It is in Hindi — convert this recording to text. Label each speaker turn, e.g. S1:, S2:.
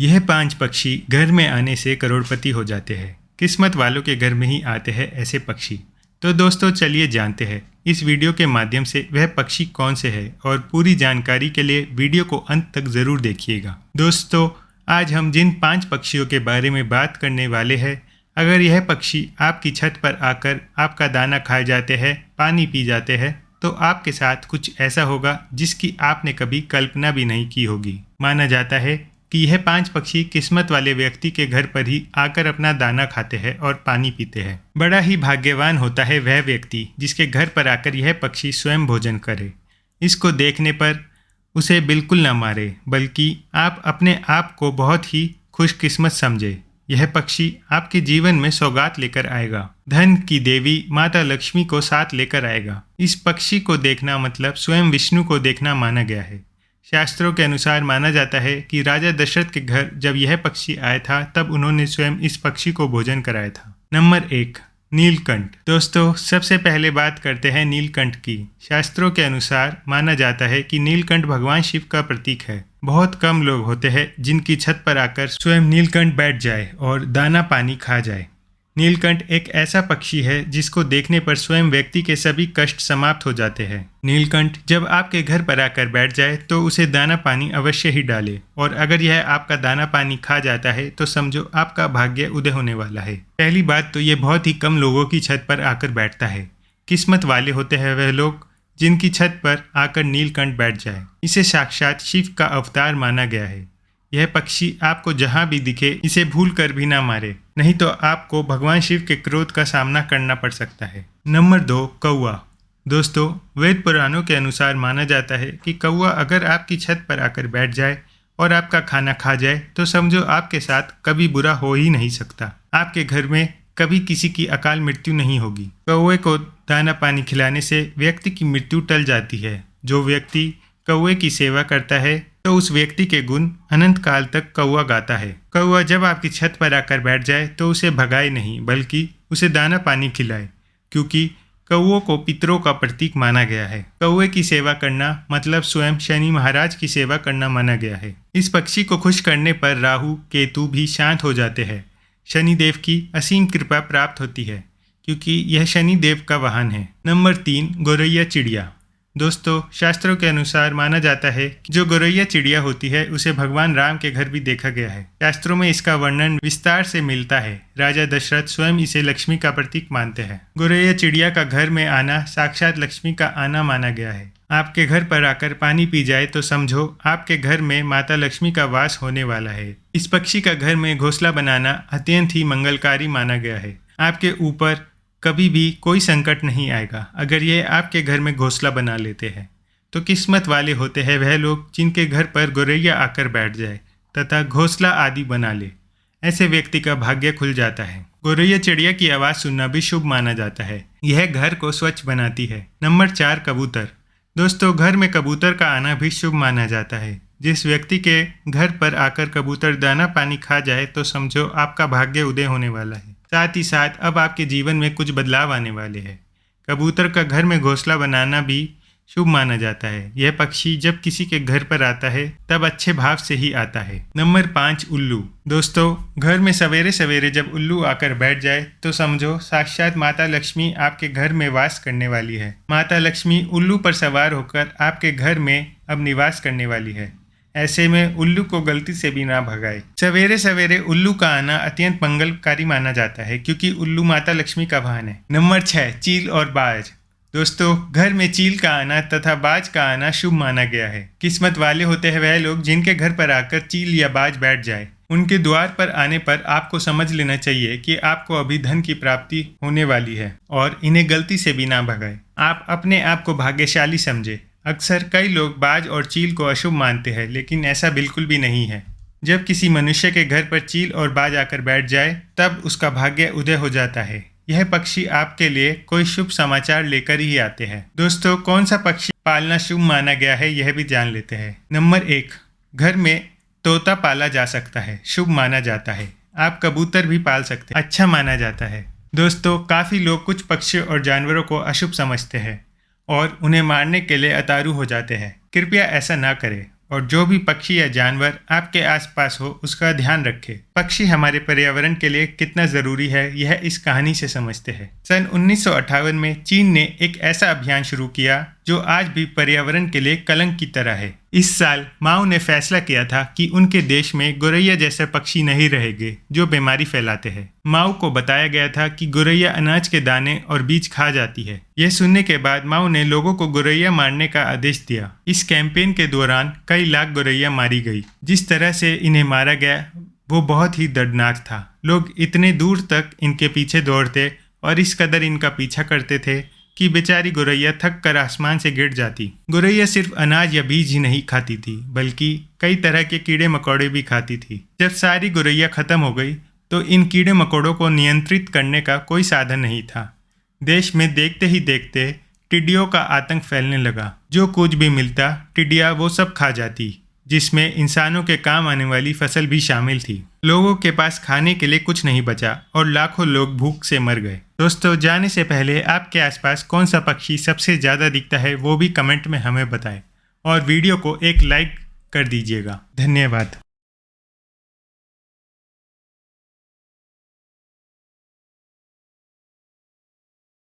S1: यह 5 पक्षी घर में आने से करोड़पति हो जाते हैं। किस्मत वालों के घर में ही आते हैं ऐसे पक्षी। तो दोस्तों चलिए जानते हैं इस वीडियो के माध्यम से वह पक्षी कौन से है, और पूरी जानकारी के लिए वीडियो को अंत तक ज़रूर देखिएगा। दोस्तों आज हम जिन 5 पक्षियों के बारे में बात करने वाले हैं, अगर यह पक्षी आपकी छत पर आकर आपका दाना खा जाते हैं, पानी पी जाते हैं, तो आपके साथ कुछ ऐसा होगा जिसकी आपने कभी कल्पना भी नहीं की होगी। माना जाता है कि यह 5 पक्षी किस्मत वाले व्यक्ति के घर पर ही आकर अपना दाना खाते हैं और पानी पीते हैं। बड़ा ही भाग्यवान होता है वह व्यक्ति जिसके घर पर आकर यह पक्षी स्वयं भोजन करे। इसको देखने पर उसे बिल्कुल न मारे, बल्कि आप अपने आप को बहुत ही खुशकिस्मत समझे। यह पक्षी आपके जीवन में सौगात लेकर आएगा, धन की देवी माता लक्ष्मी को साथ लेकर आएगा। इस पक्षी को देखना मतलब स्वयं विष्णु को देखना माना गया है। शास्त्रों के अनुसार माना जाता है कि राजा दशरथ के घर जब यह पक्षी आया था तब उन्होंने स्वयं इस पक्षी को भोजन कराया था। नंबर 1, नीलकंठ। दोस्तों सबसे पहले बात करते हैं नीलकंठ की। शास्त्रों के अनुसार माना जाता है कि नीलकंठ भगवान शिव का प्रतीक है। बहुत कम लोग होते हैं जिनकी छत पर आकर स्वयं नीलकंठ बैठ जाए और दाना पानी खा जाए। नीलकंठ एक ऐसा पक्षी है जिसको देखने पर स्वयं व्यक्ति के सभी कष्ट समाप्त हो जाते हैं। नीलकंठ जब आपके घर पर आकर बैठ जाए तो उसे दाना पानी अवश्य ही डाले, और अगर यह आपका दाना पानी खा जाता है तो समझो आपका भाग्य उदय होने वाला है। पहली बात तो ये बहुत ही कम लोगों की छत पर आकर बैठता है। किस्मत वाले होते हैं वह लोग जिनकी छत पर आकर नीलकंठ बैठ जाए। इसे साक्षात शिव का अवतार माना गया है। यह पक्षी आपको जहां भी दिखे इसे भूल कर भी ना मारे, नहीं तो आपको भगवान शिव के क्रोध का सामना करना पड़ सकता है। नंबर 2, कौवा। दोस्तों वेद पुराणों के अनुसार माना जाता है कि कौवा अगर आपकी छत पर आकर बैठ जाए और आपका खाना खा जाए तो समझो आपके साथ कभी बुरा हो ही नहीं सकता। आपके घर में कभी किसी की अकाल मृत्यु नहीं होगी। कौवे को दाना पानी खिलाने से व्यक्ति की मृत्यु टल जाती है। जो व्यक्ति कौवे की सेवा करता है तो उस व्यक्ति के गुण अनंत काल तक कौवा गाता है। कौवा जब आपकी छत पर आकर बैठ जाए तो उसे भगाए नहीं, बल्कि उसे दाना पानी खिलाए, क्योंकि कौवों को पितरों का प्रतीक माना गया है। कौवे की सेवा करना मतलब स्वयं शनि महाराज की सेवा करना माना गया है। इस पक्षी को खुश करने पर राहु केतु भी शांत हो जाते हैं। शनिदेव की असीम कृपा प्राप्त होती है, क्योंकि यह शनिदेव का वाहन है। नंबर 3, गौरैया चिड़िया। दोस्तों शास्त्रों के अनुसार माना जाता है कि जो गौरैया चिड़िया होती है उसे भगवान राम के घर भी देखा गया है। शास्त्रों में इसका वर्णन विस्तार से मिलता है। राजा दशरथ स्वयं इसे लक्ष्मी का प्रतीक मानते हैं। गौरैया चिड़िया का घर में आना साक्षात लक्ष्मी का आना माना गया है। आपके घर पर आकर पानी पी जाए तो समझो आपके घर में माता लक्ष्मी का वास होने वाला है। इस पक्षी का घर में घोंसला बनाना अत्यंत ही मंगलकारी माना गया है। आपके ऊपर कभी भी कोई संकट नहीं आएगा अगर ये आपके घर में घोंसला बना लेते हैं। तो किस्मत वाले होते हैं वह लोग जिनके घर पर गौरैया आकर बैठ जाए तथा घोंसला आदि बना ले। ऐसे व्यक्ति का भाग्य खुल जाता है। गौरैया चिड़िया की आवाज़ सुनना भी शुभ माना जाता है। यह घर को स्वच्छ बनाती है। नंबर 4, कबूतर। दोस्तों घर में कबूतर का आना भी शुभ माना जाता है। जिस व्यक्ति के घर पर आकर कबूतर दाना पानी खा जाए तो समझो आपका भाग्य उदय होने वाला है। साथ ही साथ अब आपके जीवन में कुछ बदलाव आने वाले हैं। कबूतर का घर में घोंसला बनाना भी शुभ माना जाता है। यह पक्षी जब किसी के घर पर आता है तब अच्छे भाव से ही आता है। नंबर 5, उल्लू। दोस्तों घर में सवेरे सवेरे जब उल्लू आकर बैठ जाए तो समझो साक्षात माता लक्ष्मी आपके घर में वास करने वाली है। माता लक्ष्मी उल्लू पर सवार होकर आपके घर में अब निवास करने वाली है। ऐसे में उल्लू को गलती से भी ना भगाए। सवेरे सवेरे उल्लू का आना अत्यंत मंगलकारी माना जाता है, क्योंकि उल्लू माता लक्ष्मी का वाहन है। नंबर 6, चील और बाज। दोस्तों घर में चील का आना तथा बाज का आना शुभ माना गया है। किस्मत वाले होते हैं वह लोग जिनके घर पर आकर चील या बाज बैठ जाए। उनके द्वार पर आने पर आपको समझ लेना चाहिए कि आपको अभी धन की प्राप्ति होने वाली है, और इन्हें गलती से भी ना भगाए। आप अपने आप को भाग्यशाली समझे। अक्सर कई लोग बाज और चील को अशुभ मानते हैं, लेकिन ऐसा बिल्कुल भी नहीं है। जब किसी मनुष्य के घर पर चील और बाज आकर बैठ जाए तब उसका भाग्य उदय हो जाता है। यह पक्षी आपके लिए कोई शुभ समाचार लेकर ही आते हैं। दोस्तों कौन सा पक्षी पालना शुभ माना गया है यह भी जान लेते हैं। नंबर 1, घर में तोता पाला जा सकता है, शुभ माना जाता है। आप कबूतर भी पाल सकते हैं, अच्छा माना जाता है। दोस्तों काफ़ी लोग कुछ पक्षियों और जानवरों को अशुभ समझते हैं और उन्हें मारने के लिए अतारू हो जाते हैं। कृपया ऐसा ना करें और जो भी पक्षी या जानवर आपके आसपास हो उसका ध्यान रखें। पक्षी हमारे पर्यावरण के लिए कितना जरूरी है यह इस कहानी से समझते हैं। सन 1958 में चीन ने एक ऐसा अभियान शुरू किया जो आज भी पर्यावरण के लिए कलंक की तरह है। इस साल माओ ने फैसला किया था कि उनके देश में गोरैया जैसे पक्षी नहीं रहेंगे जो बीमारी फैलाते हैं। माओ को बताया गया था कि गोरैया अनाज के दाने और बीज खा जाती है। यह सुनने के बाद माओ ने लोगों को गोरैया मारने का आदेश दिया। इस कैंपेन के दौरान कई लाख गोरैया मारी गई। जिस तरह से इन्हें मारा गया वो बहुत ही दर्दनाक था। लोग इतने दूर तक इनके पीछे दौड़ते और इस कदर इनका पीछा करते थे कि बेचारी गोरैया थक कर आसमान से गिर जाती। गोरैया सिर्फ अनाज या बीज ही नहीं खाती थी बल्कि कई तरह के कीड़े मकोड़े भी खाती थी। जब सारी गोरैया खत्म हो गई तो इन कीड़े मकोड़ों को नियंत्रित करने का कोई साधन नहीं था। देश में देखते ही देखते टिड्डियों का आतंक फैलने लगा। जो कुछ भी मिलता टिड्डियाँ वो सब खा जाती, जिसमें इंसानों के काम आने वाली फसल भी शामिल थी। लोगों के पास खाने के लिए कुछ नहीं बचा और लाखों लोग भूख से मर गए। दोस्तों, जाने से पहले आपके आसपास कौन सा पक्षी सबसे ज़्यादा दिखता है वो भी कमेंट में हमें बताएं और वीडियो को एक लाइक कर दीजिएगा। धन्यवाद।